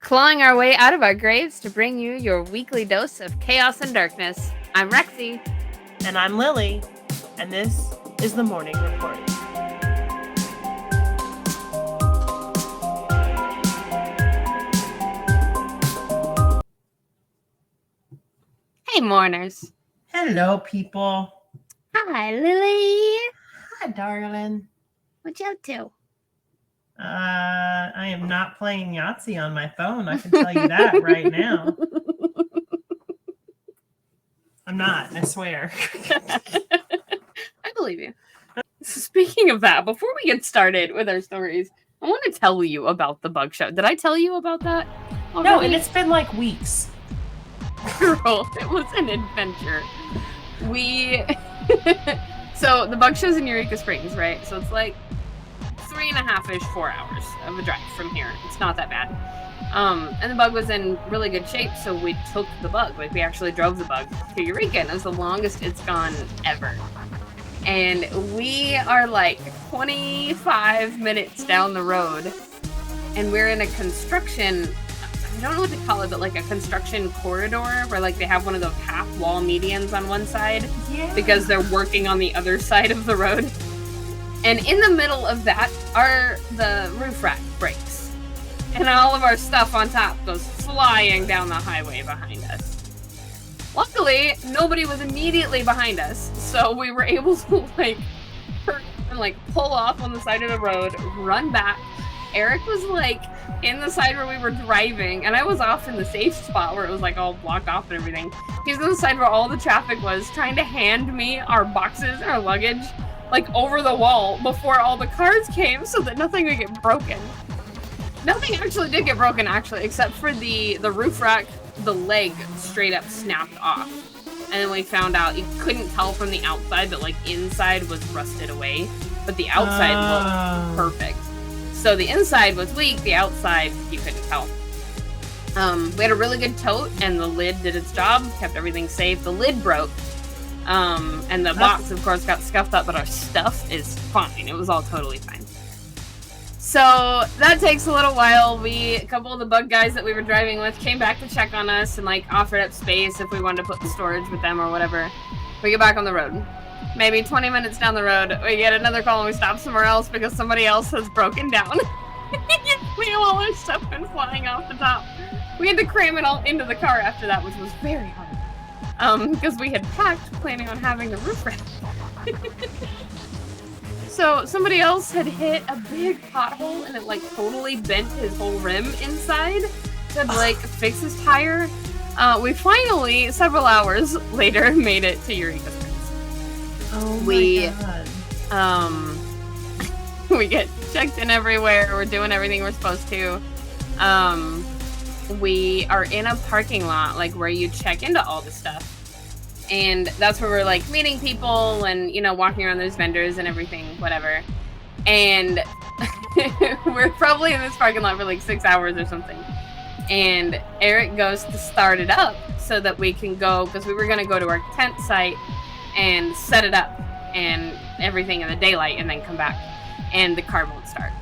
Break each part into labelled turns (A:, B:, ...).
A: clawing our way out of our graves to bring you your weekly dose of chaos and darkness. I'm Rexy.
B: And I'm Lillie. And this is the Morning Report.
A: Hey, Mourners.
B: Hello, people.
A: Hi, Lillie.
B: Hi, darling.
A: What you up to?
B: I am not playing Yahtzee on my phone. I can tell you that right now. I'm not, I swear.
A: I believe you. Speaking of that, before we get started with our stories, I want to tell you about the bug show. Did I tell you about that already?
B: No, and it's been like weeks.
A: Girl, it was an adventure. So the bug show's in Eureka Springs, right? So it's like 3.5-ish, 4 hours of a drive from here. It's not that bad. And the bug was in really good shape, so we took the bug. Like, we actually drove the bug to Eureka, and it was the longest it's gone ever. And we are like 25 minutes down the road, and we're in a construction, I don't know what to call it, but like a construction corridor where like they have one of those half wall medians on one side because they're working on the other side of the road. And in the middle of that, the roof rack breaks. And all of our stuff on top goes flying down the highway behind us. Luckily, nobody was immediately behind us, so we were able to pull off on the side of the road, run back. Eric was like in the side where we were driving, and I was off in the safe spot where it was like all blocked off and everything. He's on the side where all the traffic was, trying to hand me our boxes, our luggage, like over the wall before all the cars came so that nothing would get broken. Nothing actually did get broken, except for the roof rack. The leg straight up snapped off. And then we found out, you couldn't tell from the outside, but like inside was rusted away, but the outside looked perfect. So the inside was weak, the outside you couldn't tell. We had a really good tote, and the lid did its job, kept everything safe. The lid broke, and the box of course got scuffed up, but our stuff is fine. It was all totally fine. So that takes a little while. A couple of the bug guys that we were driving with came back to check on us and like offered up space if we wanted to put the storage with them or whatever. We get back on the road. Maybe 20 minutes down the road, we get another call and we stop somewhere else because somebody else has broken down. We all our stuff went flying off the top. We had to cram it all into the car after that, which was very hard. Because we had packed planning on having the roof rack. So somebody else had hit a big pothole and it like totally bent his whole rim inside to like fix his tire. We finally, several hours later, made it to Eureka Springs.
B: Oh my God.
A: We get checked in everywhere. We're doing everything we're supposed to. We are in a parking lot, like where you check into all the stuff. And that's where we're like meeting people and, you know, walking around those vendors and everything, whatever. And we're probably in this parking lot for like 6 hours or something. And Eric goes to start it up so that we can go, because we were going to go to our tent site and set it up and everything in the daylight and then come back. And the car won't start.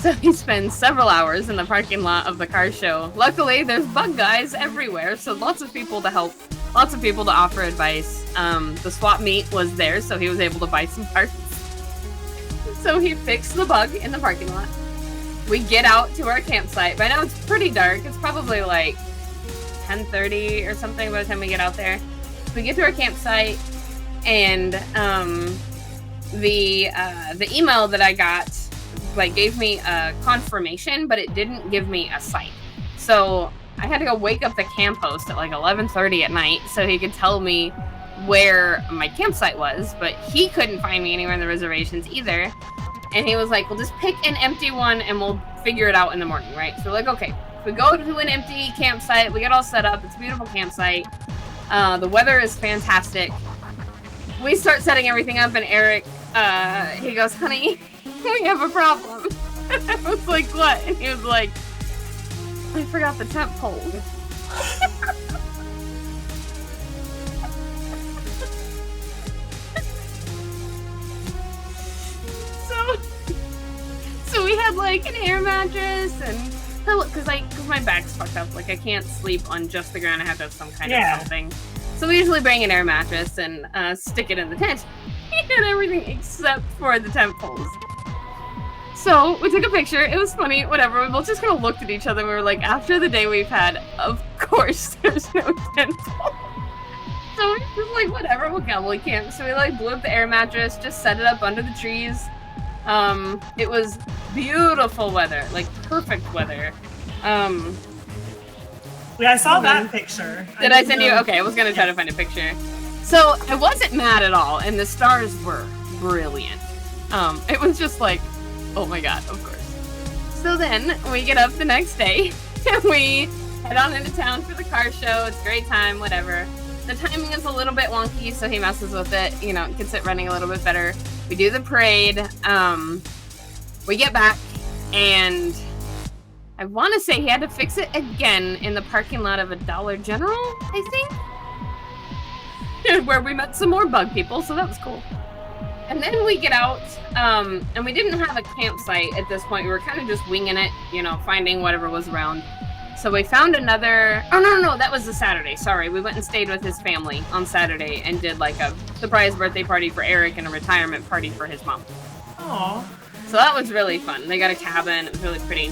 A: So he spends several hours in the parking lot of the car show. Luckily, there's bug guys everywhere, so lots of people to help, lots of people to offer advice. The swap meet was there, so he was able to buy some parts. So he fixed the bug in the parking lot. We get out to our campsite. By now it's pretty dark. It's probably like 10:30 or something by the time we get out there. We get to our campsite, and the email that I got like gave me a confirmation, but it didn't give me a site. So I had to go wake up the camp host at like 11:30 at night so he could tell me where my campsite was, but he couldn't find me anywhere in the reservations either. And he was like, well, just pick an empty one and we'll figure it out in the morning, right? So we're like, okay. We go to an empty campsite, we get all set up, it's a beautiful campsite. The weather is fantastic. We start setting everything up, and Eric, he goes, honey, we have a problem. I was like, what? And he was like, I forgot the tent pole. So we had had like an air mattress and because my back's fucked up. Like I can't sleep on just the ground. I have to have some kind of something. So we usually bring an air mattress and stick it in the tent. He had everything except for the tent poles. So we took a picture. It was funny. Whatever. We both just kind of looked at each other. And we were like, after the day we've had, of course there's no tent pole. So we're just like, whatever. We'll cowboy camp. So we like blew up the air mattress, just set it up under the trees. It was beautiful weather, like perfect weather.
B: Yeah, I saw that picture.
A: Did I send you? Okay, I was gonna try to find a picture. So I wasn't mad at all, and the stars were brilliant. It was just like, oh my god, of course. So then we get up the next day, and we head on into town for the car show. It's a great time, whatever. The timing is a little bit wonky, so he messes with it. You know, it gets it running a little bit better. We do the parade. We get back, and I want to say he had to fix it again in the parking lot of a Dollar General, I think, where we met some more bug people, so that was cool. And then we get out, and we didn't have a campsite at this point. We were kind of just winging it, you know, finding whatever was around. So we found another, no, that was a Saturday, sorry. We went and stayed with his family on Saturday and did like a surprise birthday party for Eric and a retirement party for his mom.
B: Aww.
A: So that was really fun. They got a cabin, it was really pretty.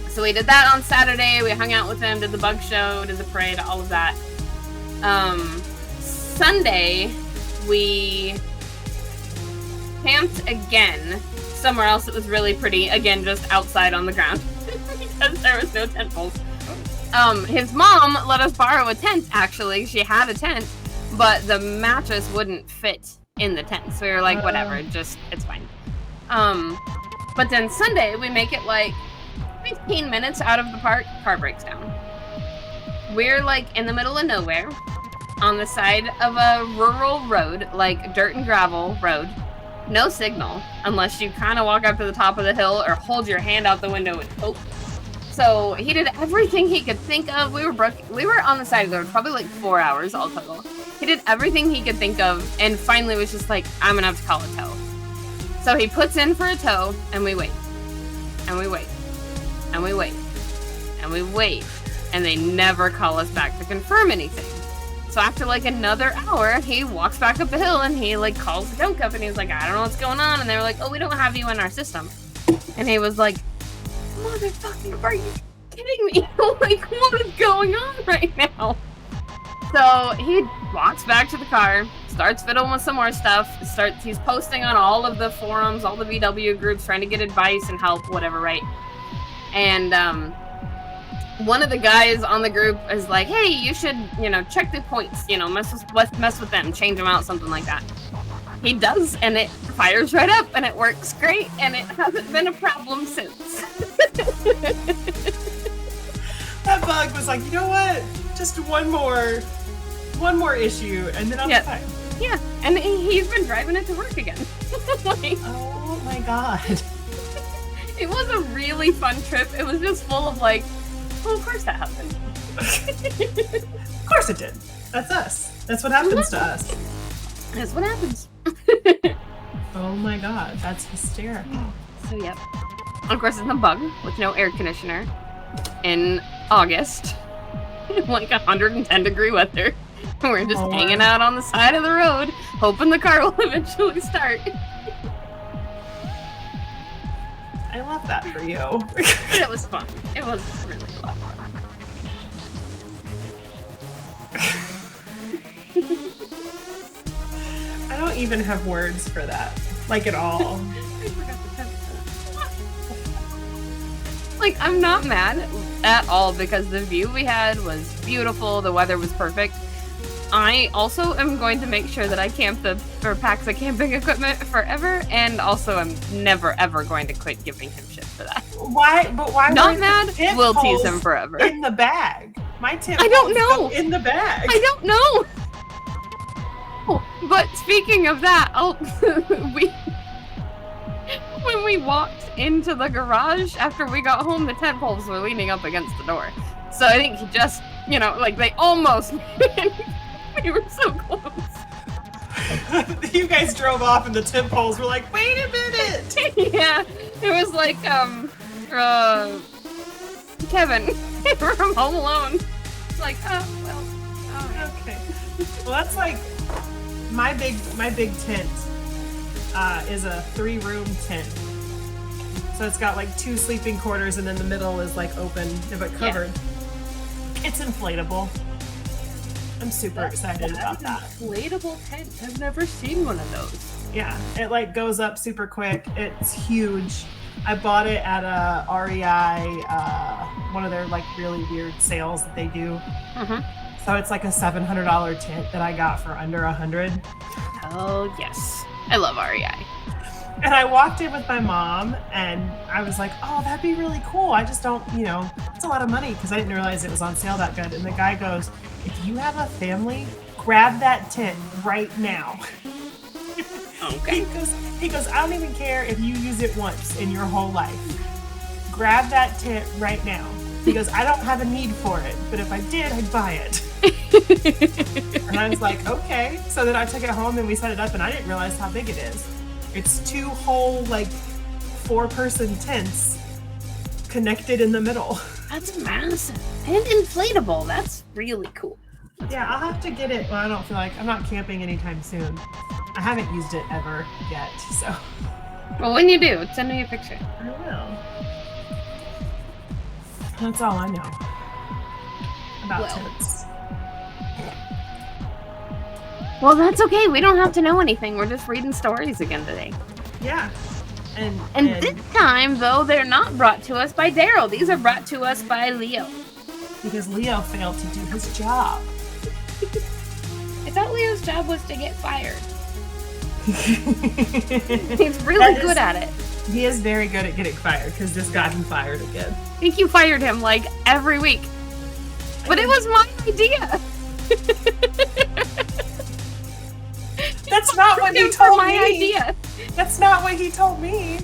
A: So we did that on Saturday, we hung out with him, did the bug show, did the parade, all of that. Sunday, we camped again, somewhere else that was really pretty, again, just outside on the ground. Because there was no tent poles. His mom let us borrow a tent, actually. She had a tent, but the mattress wouldn't fit in the tent. So we were like, whatever, just, it's fine. But then Sunday, we make it like 15 minutes out of the park, car breaks down. We're like in the middle of nowhere, on the side of a rural road, like dirt and gravel road. No signal, unless you kind of walk up to the top of the hill or hold your hand out the window and hope. So he did everything he could think of. We were on the side of the road, probably like 4 hours all total. He did everything he could think of, and finally was just like, I'm gonna have to call a tow. So he puts in for a tow, and we wait. And we wait. And we wait. And we wait. And they never call us back to confirm anything. So after like another hour, he walks back up the hill, and he like calls the tow company. He's like, I don't know what's going on. And they were like, oh, we don't have you in our system. And he was like, motherfucking, are you kidding me? Like, what is going on right now? So he walks back to the car, starts fiddling with some more stuff, he's posting on all of the forums, all the VW groups, trying to get advice and help, whatever, right? And one of the guys on the group is like, hey, you should, you know, check the points, you know, mess with them, change them out, something like that. He does, and it fires right up, and it works great, and it hasn't been a problem since.
B: That bug was like, you know what? Just one more issue, and then I'm fine.
A: Yeah, and he's been driving it to work again. Like,
B: oh my god.
A: It was a really fun trip. It was just full of like, oh, of course that happened.
B: Of course it did. That's us. That's what happens to us.
A: That's what happens.
B: Oh my god, that's hysterical.
A: So yep. Of course, it's a bug with no air conditioner in August, like 110-degree weather. We're just hanging out on the side of the road, hoping the car will eventually start.
B: I love that for you.
A: It was fun. It was really a lot of fun.
B: I don't even have words for that, like at all.
A: I forgot the pencil. Like, I'm not mad at all because the view we had was beautiful, the weather was perfect. I also am going to make sure that I pack the camping equipment forever, and also I'm never ever going to quit giving him shit for that.
B: Why? But why?
A: Not mad. We'll tease him forever.
B: In the bag. My tip.
A: I don't know.
B: In the bag.
A: I don't know. But speaking of that, when we walked into the garage after we got home, the tent poles were leaning up against the door. So I think he just, you know, like they almost. We were so close.
B: You guys drove off and the tent poles were like, wait a minute!
A: Yeah, It was like Kevin from Home Alone. It's like, oh well.
B: Okay. Well, that's like my big tent is a 3-room tent. So it's got like 2 sleeping quarters, and then the middle is like open but covered. Yeah. It's inflatable. I'm super excited about that.
A: Inflatable tent. I've never seen one of those.
B: Yeah, it like goes up super quick. It's huge. I bought it at a REI, one of their like really weird sales that they do. So it's like a $700 tent that I got for under $100.
A: Oh yes, I love REI.
B: And I walked in with my mom, and I was like, "Oh, that'd be really cool. I just don't, it's a lot of money," because I didn't realize it was on sale that good. And the guy goes, "If you have a family, grab that tent right now."
A: Okay.
B: He goes, "I don't even care if you use it once in your whole life. Grab that tent right now." He goes, "I don't have a need for it, but if I did, I'd buy it." And I was like, okay. So then I took it home and we set it up, and I didn't realize how big it is. It's 2 whole, like, 4-person tents connected in the middle.
A: That's massive. And inflatable. That's really cool.
B: Yeah, I'll have to get it. Well, I don't feel like I'm not camping anytime soon. I haven't used it ever yet, so.
A: Well, when you do, send me a picture.
B: I will. That's all I know about tents.
A: Well, that's okay. We don't have to know anything. We're just reading stories again today.
B: Yeah. And
A: this time, though, they're not brought to us by Daryl. These are brought to us by Leo.
B: Because Leo failed to do his job.
A: I thought Leo's job was to get fired. He's really good at it.
B: He is very good at getting fired, because this got him fired again.
A: I think you fired him, like, every week. But it was my idea.
B: That's not what he told me.
A: Idea.
B: That's not what he told me.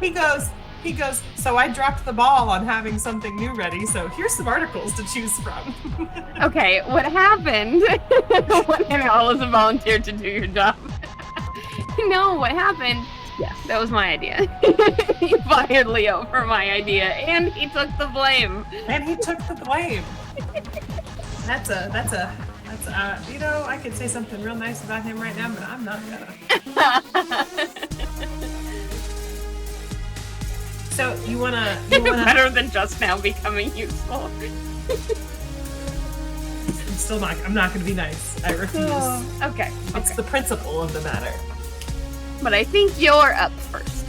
B: He goes, "So I dropped the ball on having something new ready, so here's some articles to choose from."
A: Okay, what happened when Alice volunteered to do your job? No, what happened? Yes, that was my idea. He fired Leo for my idea, and he took the blame. That's I could say something real nice about him right now, but I'm not gonna. So you wanna better than just now becoming useful.
B: I'm not gonna be nice. I refuse.
A: Okay.
B: It's the principle of the matter.
A: But I think you're up first.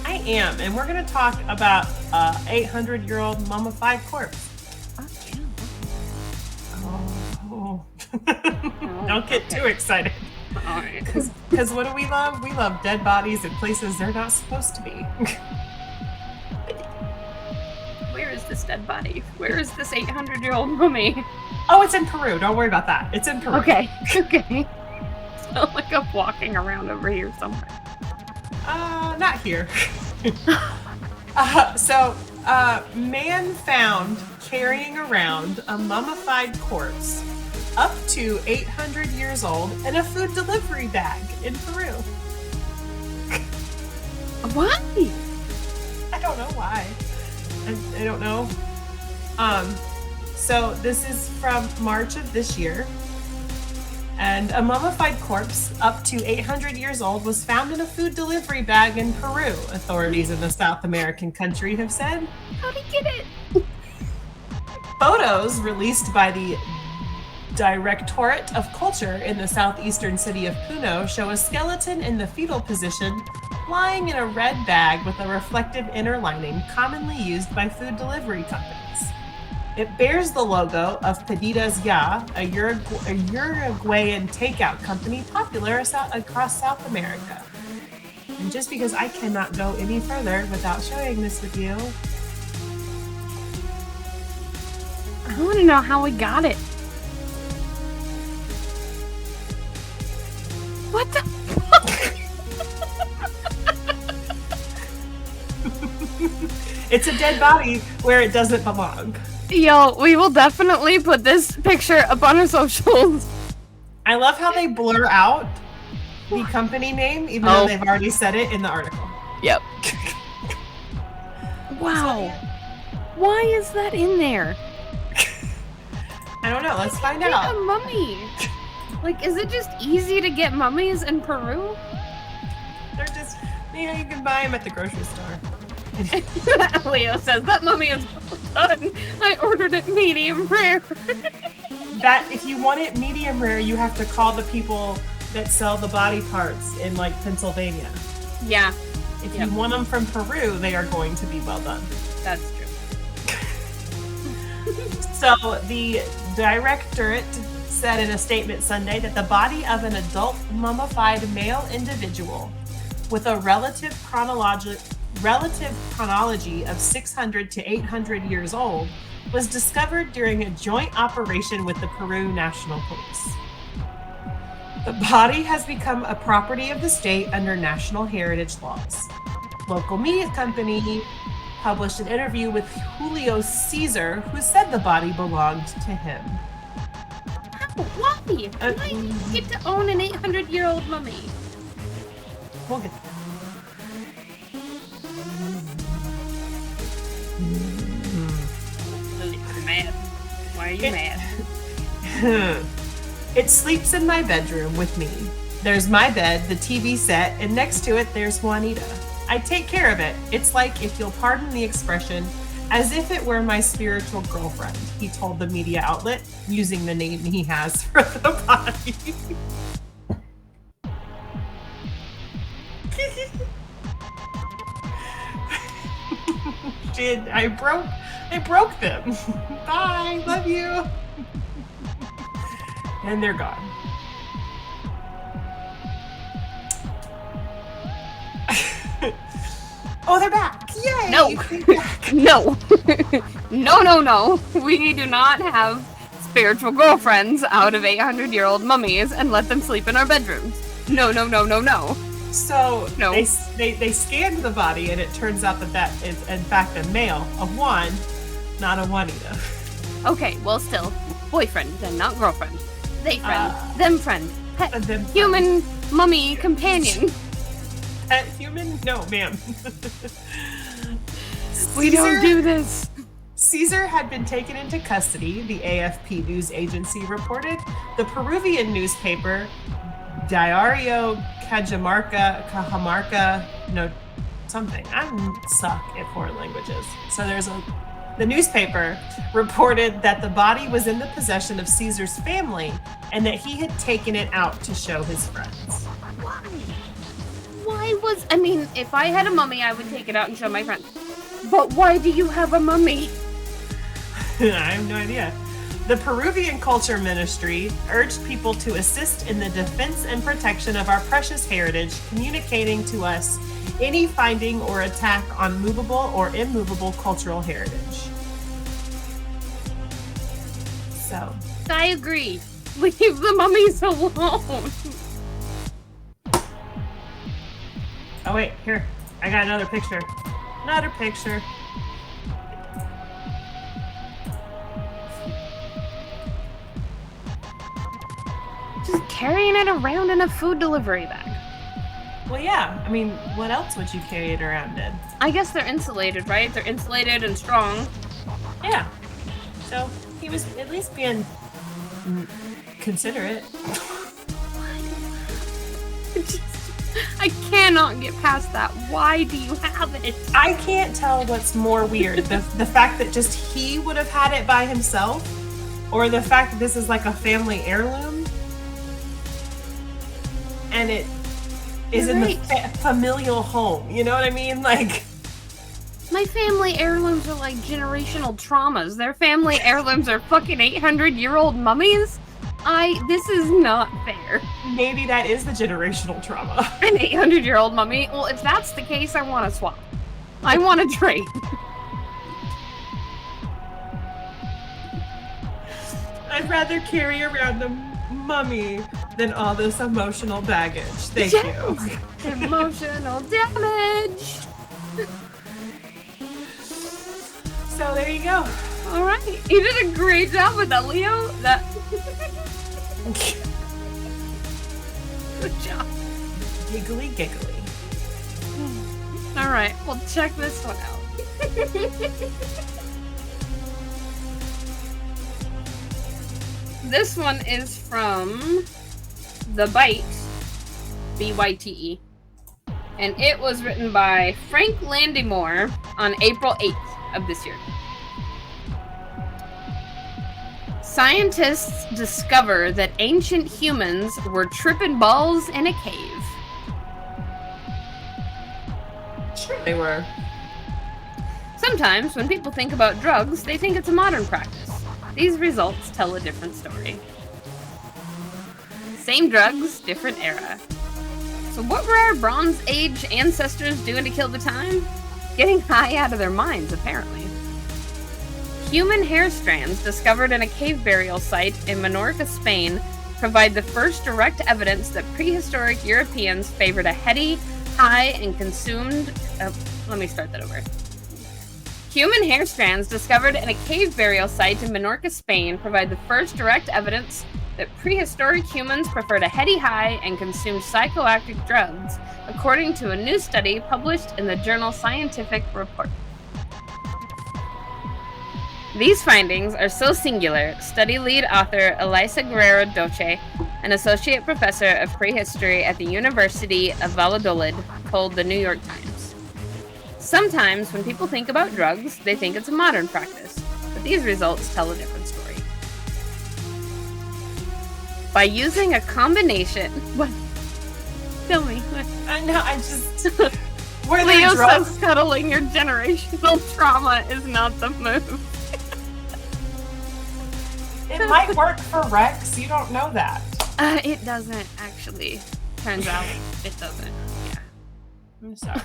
B: I am, and we're gonna talk about 800-year-old mummified corpse. Oh. Don't get too excited.
A: Alright.
B: Because what do we love? We love dead bodies in places they're not supposed to be.
A: Where is this dead body? Where is this 800-year-old mummy?
B: Oh, it's in Peru. Don't worry about that. It's in Peru.
A: Okay. So like I'm walking around over here somewhere.
B: Not here. Man found carrying around a mummified corpse up to 800 years old in a food delivery bag in Peru.
A: Why?
B: I don't know why. I don't know. So this is from March of this year. And a mummified corpse up to 800 years old was found in a food delivery bag in Peru, authorities in the South American country have said.
A: How'd he get it?
B: Photos released by the Directorate of Culture in the southeastern city of Puno show a skeleton in the fetal position lying in a red bag with a reflective inner lining commonly used by food delivery companies. It bears the logo of Pedidas Ya, a Uruguayan takeout company popular across South America. And just because I cannot go any further without showing this with you.
A: I want to know how we got it. What the fuck?
B: It's a dead body where it doesn't belong.
A: Yo, we will definitely put this picture up on our socials.
B: I love how they blur out the company name, even though they've already said it in the article.
A: Yep. Wow. Why is that in there?
B: I don't know. Let's find
A: Get
B: out.
A: a mummy. Like, is it just easy to get mummies in Peru?
B: They're just, you can buy them at the grocery store.
A: Leo says, that mummy is well done. I ordered it medium rare.
B: That, if you want it medium rare, you have to call the people that sell the body parts in, like, Pennsylvania.
A: Yeah.
B: If you want them from Peru, they are going to be well done.
A: That's true.
B: So the directorate said in a statement Sunday that the body of an adult mummified male individual with a relative chronology of 600 to 800 years old was discovered during a joint operation with the Peru National Police. The body has become a property of the state under national heritage laws. Local media company published an interview with Julio Caesar, who said the body belonged to him.
A: How? Why? Why do you get to own an 800-year-old mummy?
B: We'll get
A: You're mad. Why are you mad?
B: It sleeps in my bedroom with me. There's my bed, the TV set, and next to it there's Juanita. I take care of it. It's like, if you'll pardon the expression, as if it were my spiritual girlfriend, he told the media outlet, using the name he has for the body. I broke them. Bye, love you. And they're gone. Oh, they're back! Yay!
A: No.
B: They're back.
A: No. No. We do not have spiritual girlfriends out of 800-year-old mummies and let them sleep in our bedrooms. No.
B: So
A: No.
B: they scanned the body, and it turns out that is in fact a male, a Juan, not a Juanita.
A: Okay, well, still, boyfriend, then not girlfriend. They friend, them friend, pet,
B: Them friend.
A: human, mummy, companion.
B: Pet human? No, ma'am.
A: We don't do this.
B: Caesar had been taken into custody, the AFP news agency reported. The Peruvian newspaper, Diario Cajamarca, no, something. I suck at foreign languages. So the newspaper reported that the body was in the possession of Caesar's family and that he had taken it out to show his friends.
A: I mean, if I had a mummy, I would take it out and show my friends. But why do you have a mummy?
B: I have no idea. The Peruvian Culture Ministry urged people to assist in the defense and protection of our precious heritage, communicating to us any finding or attack on movable or immovable cultural heritage. So,
A: I agree. Leave the mummies alone.
B: oh wait, here. I got another picture. Another picture.
A: Just carrying it around in a food delivery bag.
B: Well, yeah. I mean, what else would you carry it around in?
A: I guess they're insulated, right? They're insulated and strong.
B: Yeah. So, he was at least being considerate.
A: I cannot get past that. Why do you have it?
B: I can't tell what's more weird. The fact that just he would have had it by himself, or the fact that this is like a family heirloom, and it is
A: You're
B: in
A: right.
B: the familial home. You know what I mean? Like,
A: My family heirlooms are like generational traumas. Their family heirlooms are fucking 800-year-old mummies? This is not fair.
B: maybe that is the generational trauma.
A: An 800-year-old mummy? Well, if that's the case, I want to swap. I want to trade.
B: I'd rather carry around a mummy than all this emotional baggage. Thank
A: Yes.
B: you.
A: Emotional damage.
B: So there you go.
A: All right. You did a great job with that, Leo. Good job.
B: Giggly giggly.
A: All right, well, check this one out. This one is from The Bite, B-Y-T-E. And it was written by Frank Landymore on April 8th of this year. Scientists discover that ancient humans were tripping balls in a cave.
B: Sure they were.
A: Sometimes, when people think about drugs, they think it's a modern practice. These results tell a different story. Same drugs, different era. So what were our Bronze Age ancestors doing to kill the time? Getting high out of their minds, apparently. Human hair strands discovered in a cave burial site in Menorca, Spain, provide the first direct evidence that prehistoric Europeans favored a heady, high, and consumed... let me start that over. Human hair strands discovered in a cave burial site in Menorca, Spain, provide the first direct evidence that prehistoric humans preferred a heady high and consumed psychoactive drugs, according to a new study published in the journal Scientific Report. These findings are so singular, study lead author Elisa Guerrero Doce, an associate professor of prehistory at the University of Valladolid, told the New York Times. Sometimes, when people think about drugs, they think it's a modern practice, but these results tell a different story. By using a combination... What? Tell me.
B: I know, I just... Were
A: Leo
B: drugs?
A: says cuddling your generational trauma is not the move.
B: It might work for Rex, you don't know that.
A: It doesn't, actually. Turns out, it doesn't. Yeah.
B: I'm sorry.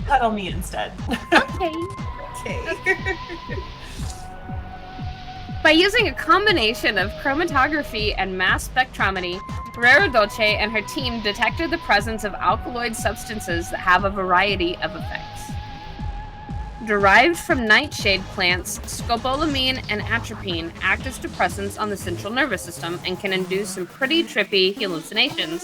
B: Cuddle me instead.
A: Okay.
B: Okay.
A: By using a combination of chromatography and mass spectrometry, Guerrero Doce and her team detected the presence of alkaloid substances that have a variety of effects. Derived from nightshade plants, scopolamine and atropine act as depressants on the central nervous system and can induce some pretty trippy hallucinations.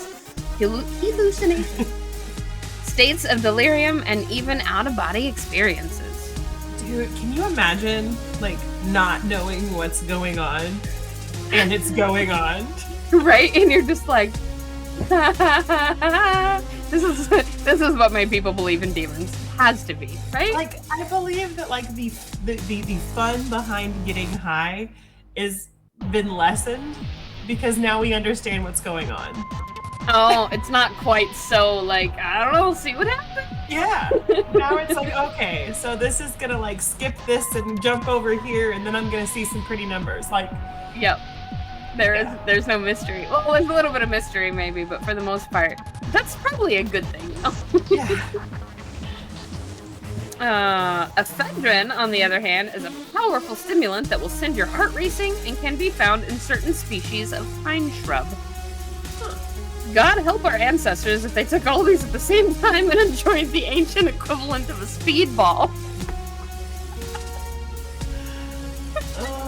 A: States of delirium and even out-of-body experiences.
B: Dude, can you imagine, like, not knowing what's going on and it's going on?
A: Right? And you're just like, this is what made people believe in demons. Has to be, right?
B: Like, I believe that, like, the fun behind getting high is been lessened because now we understand what's going on.
A: Oh, it's not quite so, like, I don't know, see what happens.
B: Yeah. Now it's like, okay, so this is gonna, like, skip this and jump over here, and then I'm gonna see some pretty numbers. Like,
A: yep. There's no mystery. Well, there's a little bit of mystery maybe, but for the most part, that's probably a good thing.
B: yeah.
A: Ephedrine, on the other hand, is a powerful stimulant that will send your heart racing and can be found in certain species of pine shrub. God help our ancestors if they took all these at the same time and enjoyed the ancient equivalent of a speedball.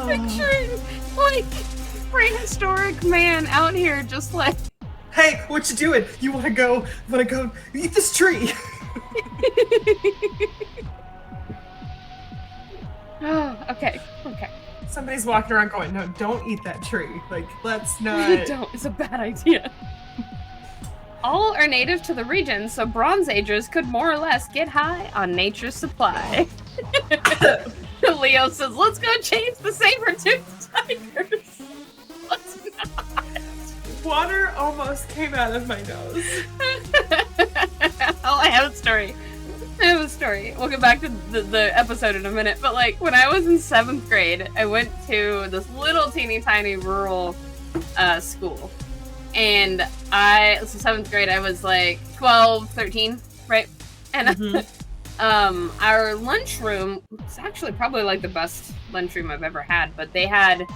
A: Picturing, like, prehistoric man out here just like,
B: hey, what you doing? You wanna go eat this tree?
A: oh, okay.
B: Somebody's walking around going, no, don't eat that tree. Like, let's not.
A: Don't, it's a bad idea. All are native to the region, so Bronze Agers could more or less get high on nature's supply. Leo says, let's go chase the saber-toothed tigers. Let's not.
B: Water almost came out of my nose.
A: Oh, I have a story. We'll get back to the episode in a minute, but like when I was in 7th grade, I went to this little teeny tiny rural school. And so 7th grade, I was like 12, 13, right? And our lunchroom was actually probably like the best lunchroom I've ever had, but they had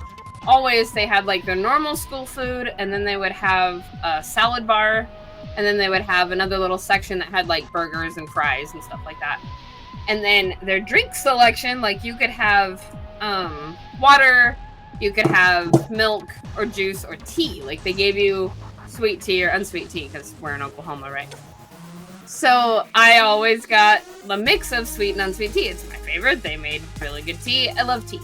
A: like their normal school food, and then they would have a salad bar, and then they would have another little section that had like burgers and fries and stuff like that. And then their drink selection, like you could have water, you could have milk or juice or tea. Like they gave you sweet tea or unsweet tea because we're in Oklahoma, right? So I always got the mix of sweet and unsweet tea. It's my favorite. They made really good tea. I love tea.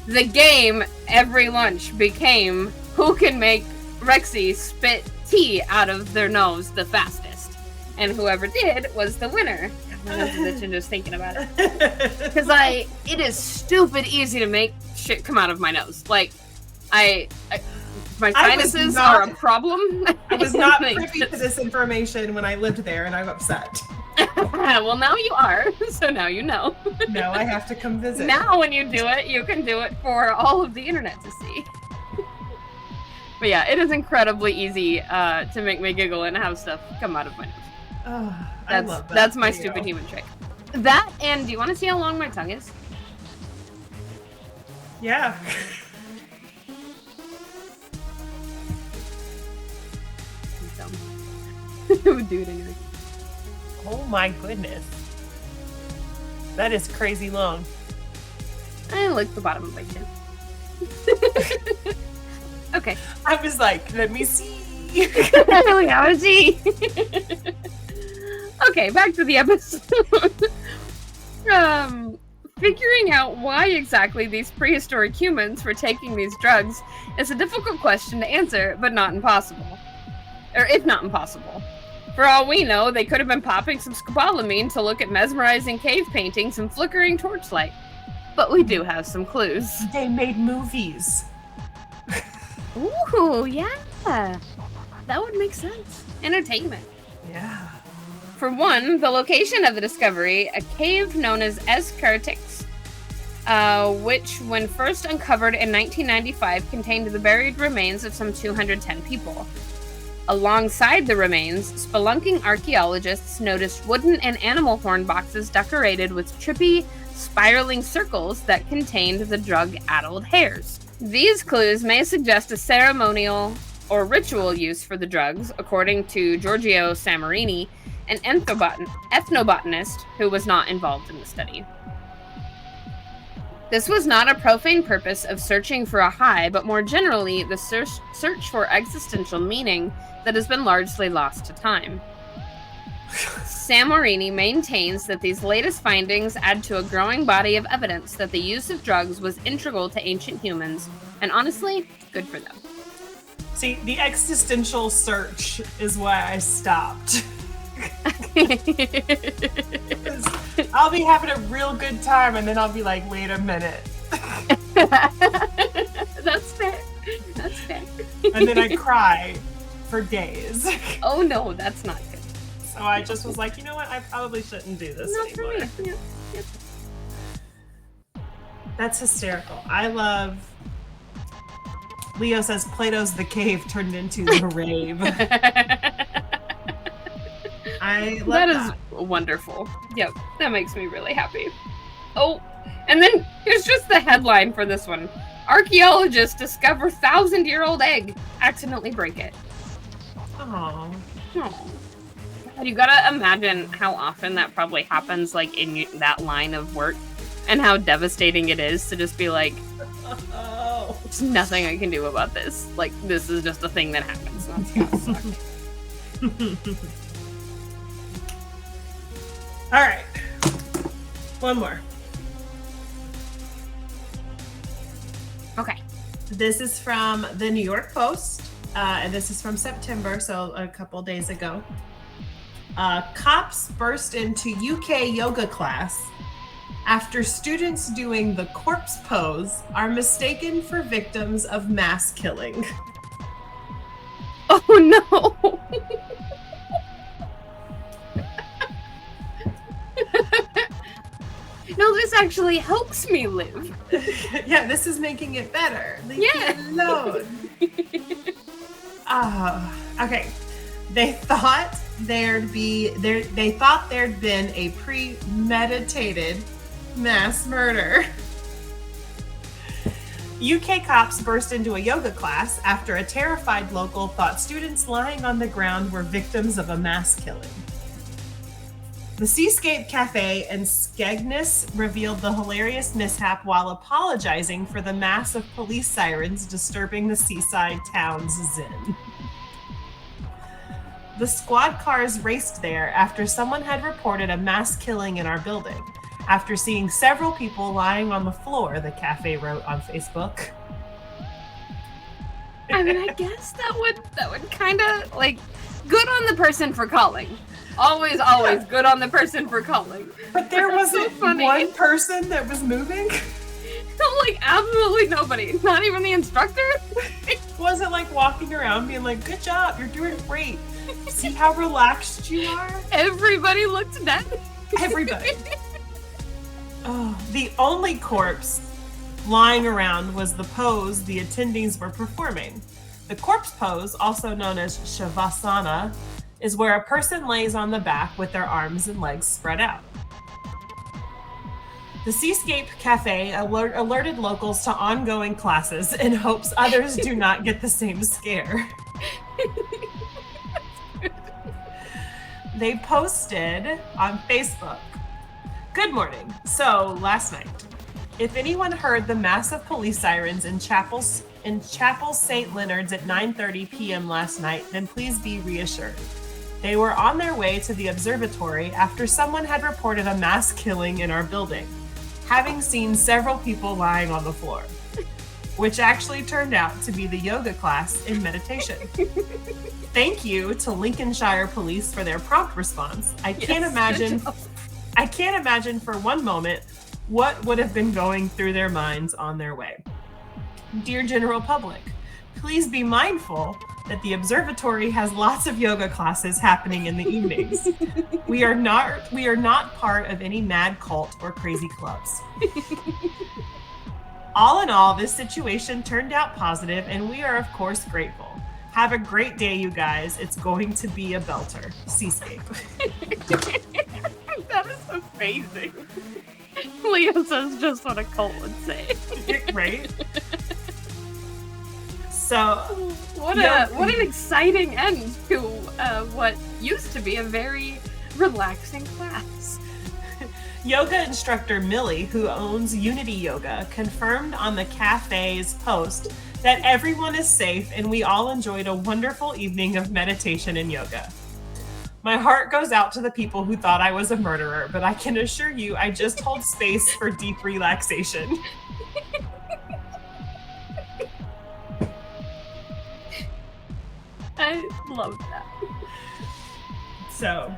A: The game every lunch became who can make Rexy spit tea out of their nose the fastest. And whoever did was the winner. My nose is itching just thinking about it. Because it is stupid easy to make shit come out of my nose. Like, my sinuses are a problem.
B: I was not privy to this information when I lived there, and I'm upset.
A: Well, now you are, so now you know.
B: Now I have to come visit.
A: Now when you do it, you can do it for all of the internet to see. But yeah, it is incredibly easy to make me giggle and have stuff come out of my nose.
B: Oh, I love that.
A: That's my stupid human trick. That, and do you want to see how long my tongue is?
B: Yeah.
A: I would do it anyway.
B: Oh my goodness. That is crazy long.
A: I like the bottom of my chin. Okay.
B: I was like, let me see.
A: We gotta see. Okay, back to the episode. Figuring out why exactly these prehistoric humans were taking these drugs is a difficult question to answer, but not impossible. Or if not impossible. For all we know, they could have been popping some scopolamine to look at mesmerizing cave paintings and flickering torchlight. But we do have some clues.
B: They made movies.
A: Ooh, yeah. That would make sense. Entertainment.
B: Yeah.
A: For one, the location of the discovery, a cave known as Escartix, which, when first uncovered in 1995, contained the buried remains of some 210 people. Alongside the remains, spelunking archaeologists noticed wooden and animal horn boxes decorated with trippy, spiraling circles that contained the drug-addled hares. These clues may suggest a ceremonial or ritual use for the drugs, according to Giorgio Samarini, an ethnobotanist who was not involved in the study. This was not a profane purpose of searching for a high, but more generally the search for existential meaning that has been largely lost to time. Samarini maintains that these latest findings add to a growing body of evidence that the use of drugs was integral to ancient humans, and honestly, good for them.
B: See, the existential search is why I stopped. I'll be having a real good time, and then I'll be like, wait a minute.
A: That's fair. That's fair.
B: And then I cry for days.
A: Oh no, that's not good.
B: So I just was like, you know what? I probably shouldn't do this anymore.
A: For me. Yeah.
B: That's hysterical. I love... Leo says Plato's The Cave turned into the rave. I love that.
A: That is wonderful. Yep, that makes me really happy. Oh, and then here's just the headline for this one. Archaeologists discover 1,000-year-old egg. Accidentally break it.
B: Oh.
A: God, you gotta imagine how often that probably happens, like, in that line of work. And how devastating it is to just be like,
B: Oh.
A: there's nothing I can do about this. Like, this is just a thing that happens. That's gotta suck.
B: All right. One more.
A: Okay.
B: This is from the New York Post, and this is from September, so a couple days ago. Cops burst into UK yoga class after students doing the corpse pose are mistaken for victims of mass killing.
A: Oh no! No, this actually helps me live.
B: Yeah, this is making it better. Leave me alone. Okay. They thought there'd been a premeditated mass murder. UK cops burst into a yoga class after a terrified local thought students lying on the ground were victims of a mass killing. The Seascape Cafe in Skegness revealed the hilarious mishap while apologizing for the mass of police sirens disturbing the seaside town's zen. The squad cars raced there after someone had reported a mass killing in our building. After seeing several people lying on the floor, the cafe wrote on Facebook.
A: I mean, I guess that would kind of, like, good on the person for calling. Always good on the person for calling.
B: But there wasn't one person that was moving?
A: Like, absolutely nobody. Not even the instructor?
B: Wasn't like walking around being like, good job, you're doing great. See how relaxed you are?
A: Everybody looked dead.
B: Everybody. Oh, the only corpse lying around was the pose the attendees were performing. The corpse pose, also known as Shavasana, is where a person lays on the back with their arms and legs spread out. The Seascape Cafe alerted locals to ongoing classes in hopes others do not get the same scare. They posted on Facebook, "Good morning. So, last night, if anyone heard the massive police sirens in Chapel St. Leonard's at 9:30 p.m. last night, then please be reassured. They were on their way to the observatory after someone had reported a mass killing in our building, having seen several people lying on the floor," which actually turned out to be the yoga class in meditation. Thank you to Lincolnshire Police for their prompt response. I can't imagine for one moment what would have been going through their minds on their way. Dear general public, please be mindful that the observatory has lots of yoga classes happening in the evenings. We are not part of any mad cult or crazy clubs. All in all, this situation turned out positive, and we are, of course, grateful. Have a great day, you guys. It's going to be a belter. Seascape.
A: That is amazing. Leo says just what a cult would say.
B: Right? So,
A: what an exciting end to what used to be a very relaxing class.
B: Yoga instructor Millie, who owns Unity Yoga, confirmed on the cafe's post that everyone is safe and we all enjoyed a wonderful evening of meditation and yoga. My heart goes out to the people who thought I was a murderer, but I can assure you I just hold space for deep relaxation.
A: I love that.
B: So,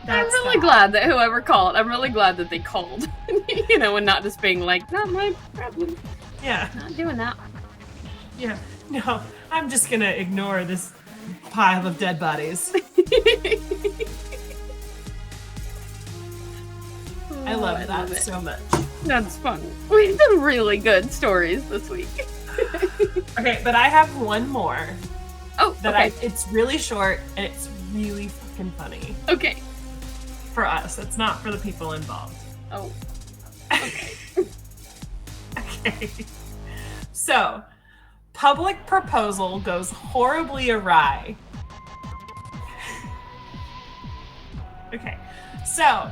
A: I'm really glad that whoever called, I'm really glad that they called, you know, and not just being like, not my problem.
B: Yeah.
A: Not doing that.
B: Yeah. No, I'm just gonna ignore this pile of dead bodies. I love that so much.
A: That's fun. We've done really good stories this week.
B: Okay, but I have one more.
A: Oh, okay.
B: It's really short and it's really fucking funny.
A: Okay.
B: For us, it's not for the people involved.
A: Oh. Okay.
B: Okay. So, public proposal goes horribly awry. Okay. So,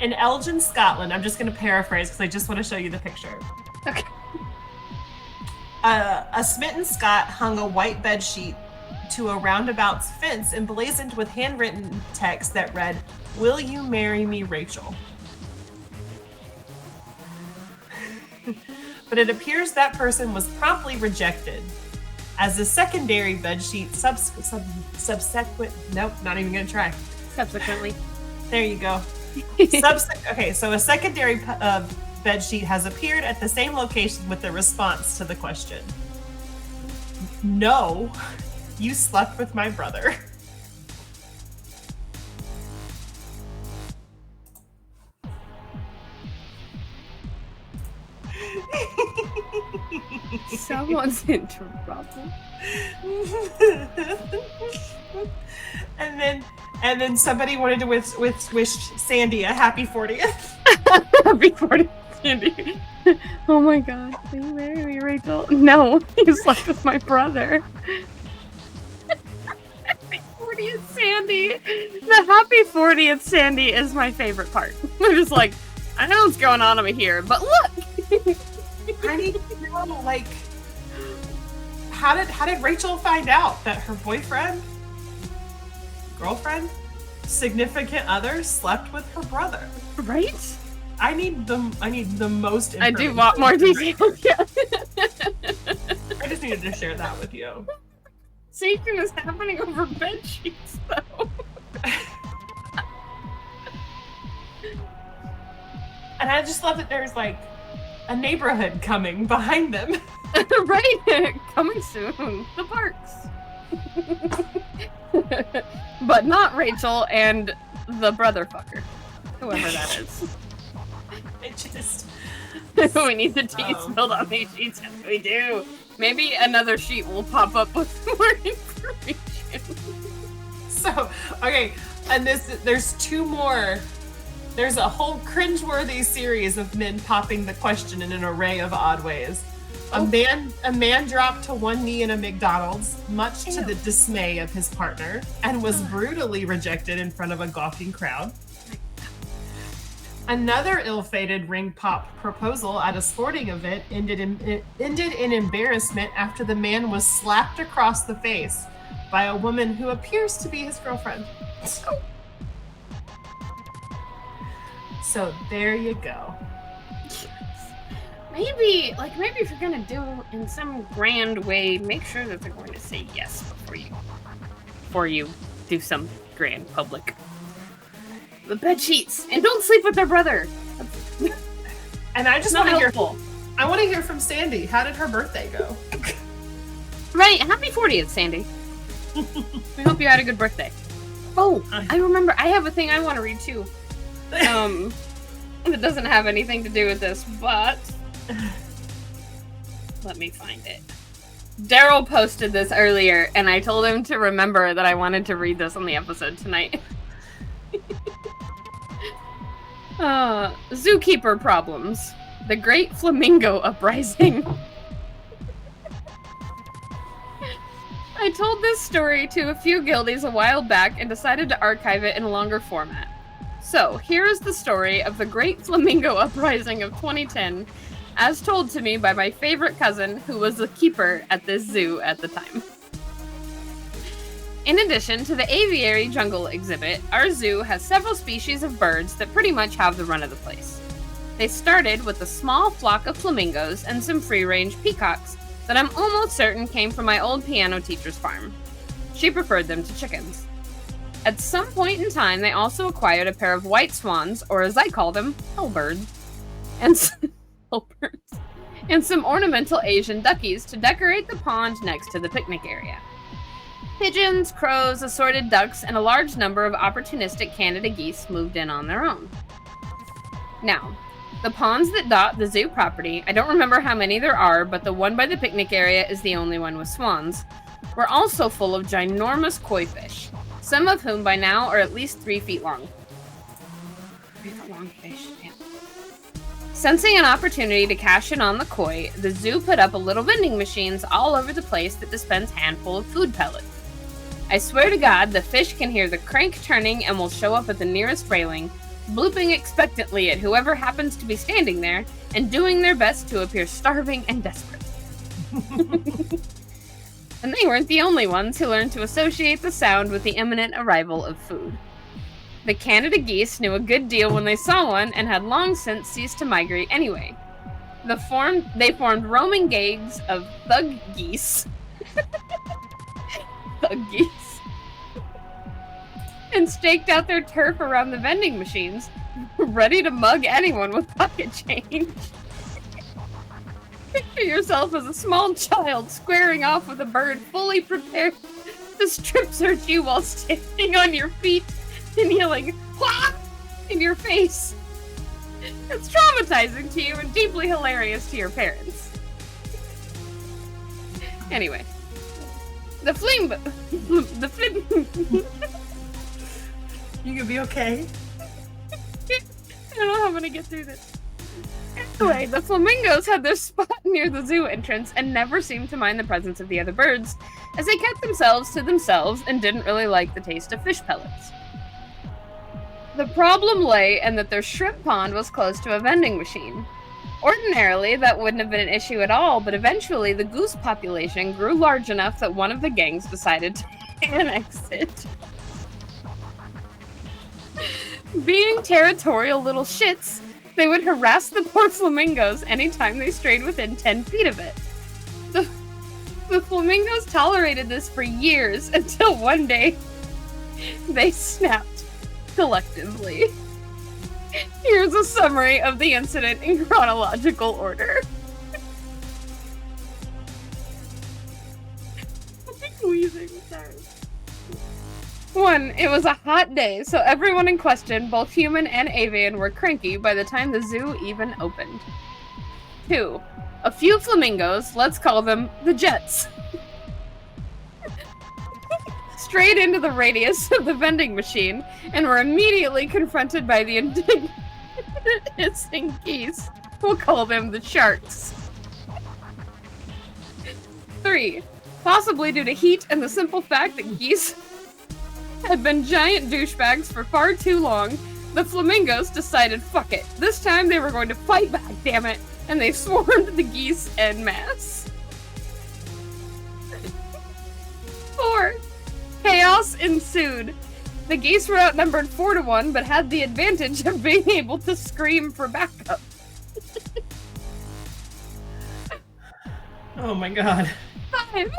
B: in Elgin, Scotland, I'm just going to paraphrase because I just want to show you the picture.
A: Okay.
B: A smitten Scot hung a white bed sheet to a roundabout's fence emblazoned with handwritten text that read, "Will you marry me, Rachel?" But it appears that person was promptly rejected, as the secondary bedsheet Subsequently. There you go. Okay, so a secondary bedsheet has appeared at the same location with the response to the question. "No, you slept with my brother."
A: Someone's in trouble.
B: And then somebody wanted to wish Sandy a happy 40th.
A: Happy 40th, Sandy. Oh my god, will you marry me, Rachel? No, you slept with my brother. Happy 40th, Sandy. The happy 40th, Sandy is my favorite part. I'm just like, I know what's going on over here, but look.
B: I need to know, like, how did Rachel find out that her boyfriend girlfriend, significant other slept with her brother.
A: Right?
B: I need the most
A: I
B: information.
A: do want more details. Yeah.
B: I just needed to share that with you.
A: Satan is happening over bed sheets, though.
B: And I just love that there's like a neighborhood coming behind them.
A: Right, coming soon. The Parks. But not Rachel and the brother fucker, whoever that is.
B: It just.
A: We need the tea spilled on these sheets. Yes, we do. Maybe another sheet will pop up with more information.
B: So, okay, and there's two more. There's a whole cringeworthy series of men popping the question in an array of odd ways. A man dropped to one knee in a McDonald's, much to the dismay of his partner, and was brutally rejected in front of a gawking crowd. Another ill-fated ring pop proposal at a sporting event ended in embarrassment after the man was slapped across the face by a woman who appears to be his girlfriend. So there you go.
A: Maybe if you're gonna do in some grand way, make sure that they're going to say yes before you do some grand public. The bed sheets, and don't sleep with their brother.
B: And I just want to hear. I want to hear from Sandy. How did her birthday go?
A: Right, happy 40th, Sandy. We hope you had a good birthday. Oh, I remember. I have a thing I want to read too. It doesn't have anything to do with this, but let me find it. Daryl posted this earlier, and I told him to remember that I wanted to read this on the episode tonight. Zookeeper problems. The Great Flamingo Uprising. I told this story to a few guildies a while back and decided to archive it in a longer format. So, here is the story of the Great Flamingo Uprising of 2010, as told to me by my favorite cousin, who was the keeper at this zoo at the time. In addition to the aviary jungle exhibit, our zoo has several species of birds that pretty much have the run of the place. They started with a small flock of flamingos and some free-range peacocks that I'm almost certain came from my old piano teacher's farm. She preferred them to chickens. At some point in time, they also acquired a pair of white swans, or as I call them, hellbirds, and some ornamental Asian duckies to decorate the pond next to the picnic area. Pigeons, crows, assorted ducks, and a large number of opportunistic Canada geese moved in on their own. Now, the ponds that dot the zoo property, I don't remember how many there are, but the one by the picnic area is the only one with swans, were also full of ginormous koi fish, some of whom by now are at least 3 feet long. 3 foot long fish, yeah. Sensing an opportunity to cash in on the koi, the zoo put up little vending machines all over the place that dispense handful of food pellets. I swear to God, the fish can hear the crank turning and will show up at the nearest railing, blooping expectantly at whoever happens to be standing there and doing their best to appear starving and desperate. And they weren't the only ones who learned to associate the sound with the imminent arrival of food. The Canada geese knew a good deal when they saw one and had long since ceased to migrate anyway. They formed roaming gangs of thug geese. Thug geese. And staked out their turf around the vending machines, ready to mug anyone with pocket change. Picture yourself as a small child squaring off with a bird fully prepared to strip search you while standing on your feet and yelling, "Wah!" in your face. It's traumatizing to you and deeply hilarious to your parents. Anyway. The
B: You gonna be okay?
A: I don't know how I'm gonna get through this. Anyway, the flamingos had their spot near the zoo entrance and never seemed to mind the presence of the other birds, as they kept themselves to themselves and didn't really like the taste of fish pellets. The problem lay in that their shrimp pond was close to a vending machine. Ordinarily, that wouldn't have been an issue at all, but eventually the goose population grew large enough that one of the gangs decided to annex it. Being territorial little shits, they would harass the poor flamingos anytime they strayed within 10 feet of it. The flamingos tolerated this for years until one day they snapped collectively. Here's a summary of the incident in chronological order. Wheezing, sorry. 1. It was a hot day, so everyone in question, both human and avian, were cranky by the time the zoo even opened. 2. A few flamingos, let's call them the Jets, strayed into the radius of the vending machine and were immediately confronted by the indignant hissing geese. We'll call them the Sharks. 3. Possibly due to heat and the simple fact that geese had been giant douchebags for far too long, the flamingos decided, fuck it. This time they were going to fight back, damn it. And they swarmed the geese en masse. 4. Chaos ensued. The geese were outnumbered 4-1, but had the advantage of being able to scream for backup.
B: Oh my god.
A: 5.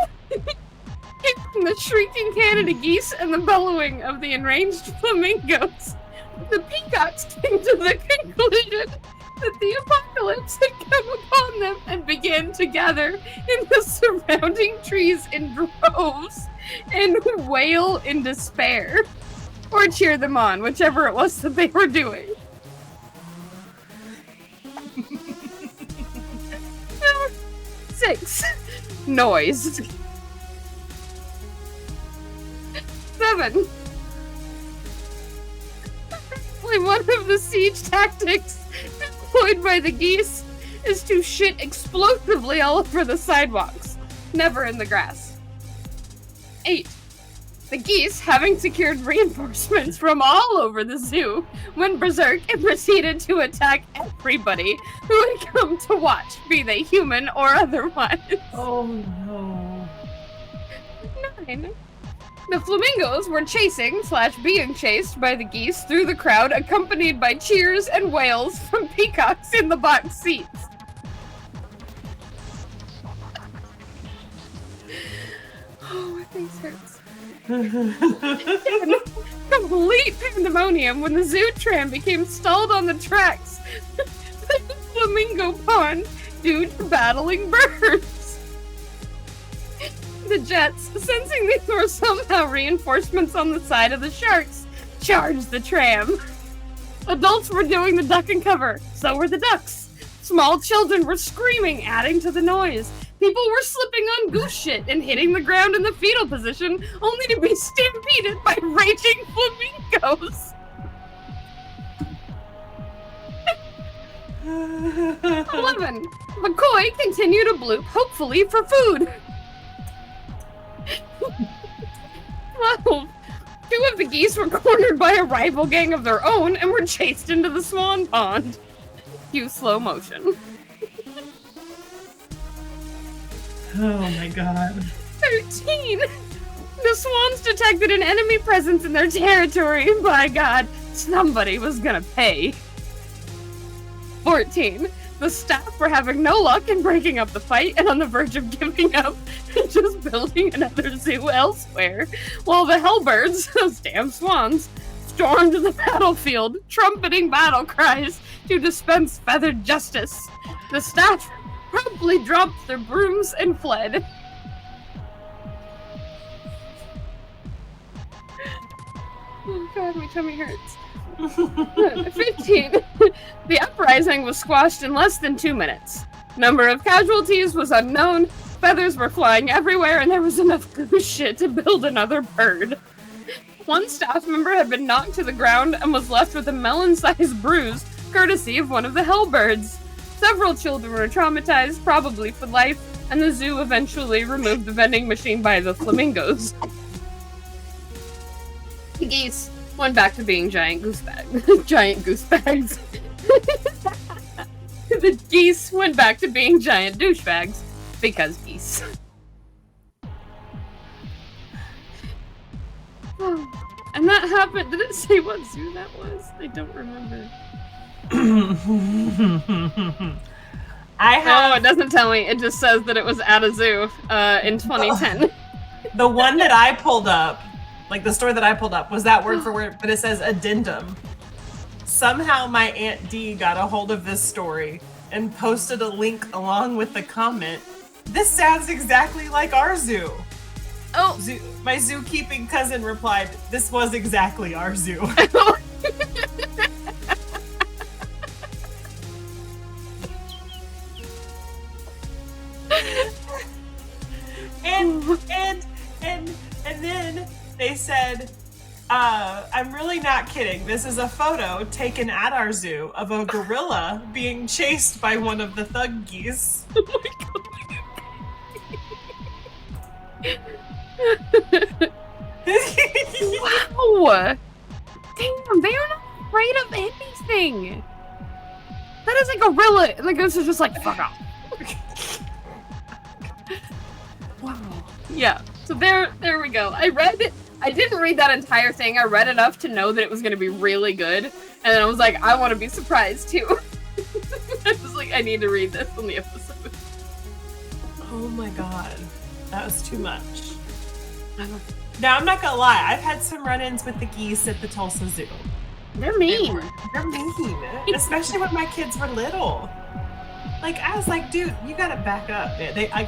A: The shrieking Canada geese and the bellowing of the enraged flamingos, the peacocks came to the conclusion that the apocalypse had come upon them and began to gather in the surrounding trees in droves and wail in despair. Or cheer them on, whichever it was that they were doing. 6. Noise. 7. One of the siege tactics employed by the geese is to shit explosively all over the sidewalks, never in the grass. 8. The geese, having secured reinforcements from all over the zoo, went berserk and proceeded to attack everybody who had come to watch, be they human or otherwise.
B: Oh no.
A: 9. The flamingos were chasing/being chased by the geese through the crowd, accompanied by cheers and wails from peacocks in the box seats. Oh, my face hurts. 10. Complete pandemonium when the zoo tram became stalled on the tracks at the flamingo pond due to battling birds. The Jets, sensing these were somehow reinforcements on the side of the Sharks, charged the tram. Adults were doing the duck and cover, so were the ducks. Small children were screaming, adding to the noise. People were slipping on goose shit and hitting the ground in the fetal position, only to be stampeded by raging flamingos. 11. McCoy continued to bloop, hopefully for food. 12. 2 of the geese were cornered by a rival gang of their own and were chased into the swan pond. Cue slow motion.
B: Oh my god.
A: 13. The swans detected an enemy presence in their territory, and by God, somebody was gonna pay. 14. The staff were having no luck in breaking up the fight and on the verge of giving up and just building another zoo elsewhere, while the hellbirds, those damn swans, stormed the battlefield, trumpeting battle cries to dispense feathered justice. The staff promptly dropped their brooms and fled. Oh god, my tummy hurts. 15. The uprising was squashed in less than 2 minutes. Number of casualties was unknown, feathers were flying everywhere, and there was enough goose shit to build another bird. One staff member had been knocked to the ground and was left with a melon-sized bruise, courtesy of one of the hellbirds. Several children were traumatized, probably for life, and the zoo eventually removed the vending machine by the flamingos. The geese went back to being giant goose bags. Giant goose bags. The geese went back to being giant douchebags because geese. And And that happened. Did it say what zoo that was? I don't remember. Oh, it doesn't tell me. It just says that it was at a zoo in 2010.
B: The one that I pulled up, like the story that I pulled up, was that word for word, but it says addendum. Somehow my Aunt Dee got a hold of this story and posted a link along with the comment. This sounds exactly like our zoo.
A: Oh.
B: My zookeeping cousin replied, this was exactly our zoo. and then they said, I'm really not kidding. This is a photo taken at our zoo of a gorilla being chased by one of the thug geese.
A: Oh my god. Wow! Damn, they are not afraid of anything. That is a gorilla. And the ghost is just like, fuck off. Wow. Yeah. So there we go. I read it. I didn't read that entire thing. I read enough to know that it was going to be really good. And then I was like, I want to be surprised too. I was like, I need to read this on the episode.
B: Oh my god. That was too much. Now, I'm not gonna lie. I've had some run-ins with the geese at the Tulsa Zoo.
A: They're mean.
B: They're mean. Especially when my kids were little. Like, I was like, dude, you gotta back up.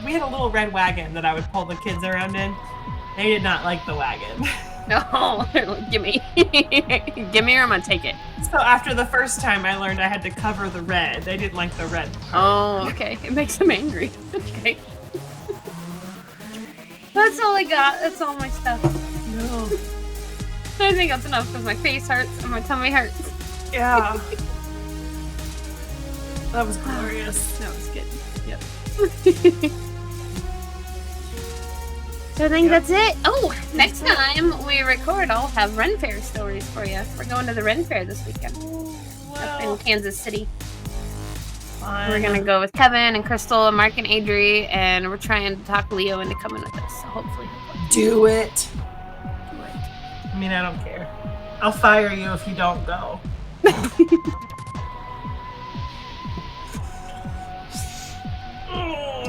B: We had a little red wagon that I would pull the kids around in. They did not like the wagon.
A: No, they're like, gimme. Gimme or I'm gonna take it.
B: So after the first time, I learned I had to cover the red. They didn't like the red part.
A: Oh, okay. It makes them angry. Okay. That's all I got. That's all my stuff.
B: No.
A: I think that's enough because my face hurts and my tummy hurts.
B: Yeah. That was glorious.
A: That was good. Yep. So I think that's it. Oh, next time we record, I'll have Ren Fair stories for you. We're going to the Ren Fair this weekend. Up in Kansas City.
B: Fun.
A: We're gonna go with Kevin and Crystal and Mark and Adri, and we're trying to talk Leo into coming with us. So hopefully,
B: do it. I mean, I don't care. I'll fire you if you don't go.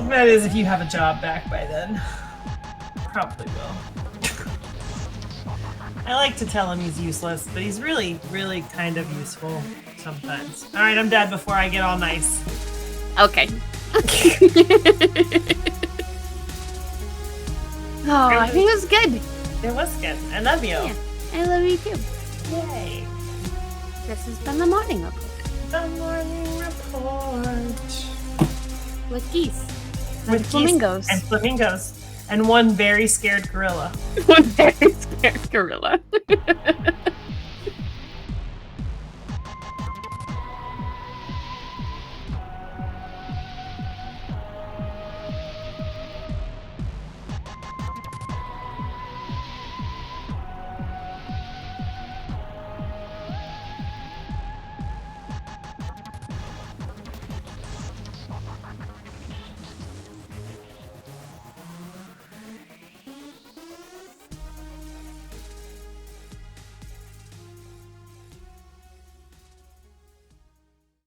B: That is, if you have a job back by then. Probably will. I like to tell him he's useless, but he's really, really kind of useful sometimes. All right, I'm dead before I get all nice.
A: Okay. Oh, I think it was good.
B: It was good. I love you.
A: Yeah, I love you too.
B: Yay.
A: This has been the morning report.
B: The morning report.
A: With geese.
B: With
A: geese flamingos.
B: And flamingos. And one very scared gorilla.
A: One very scared gorilla.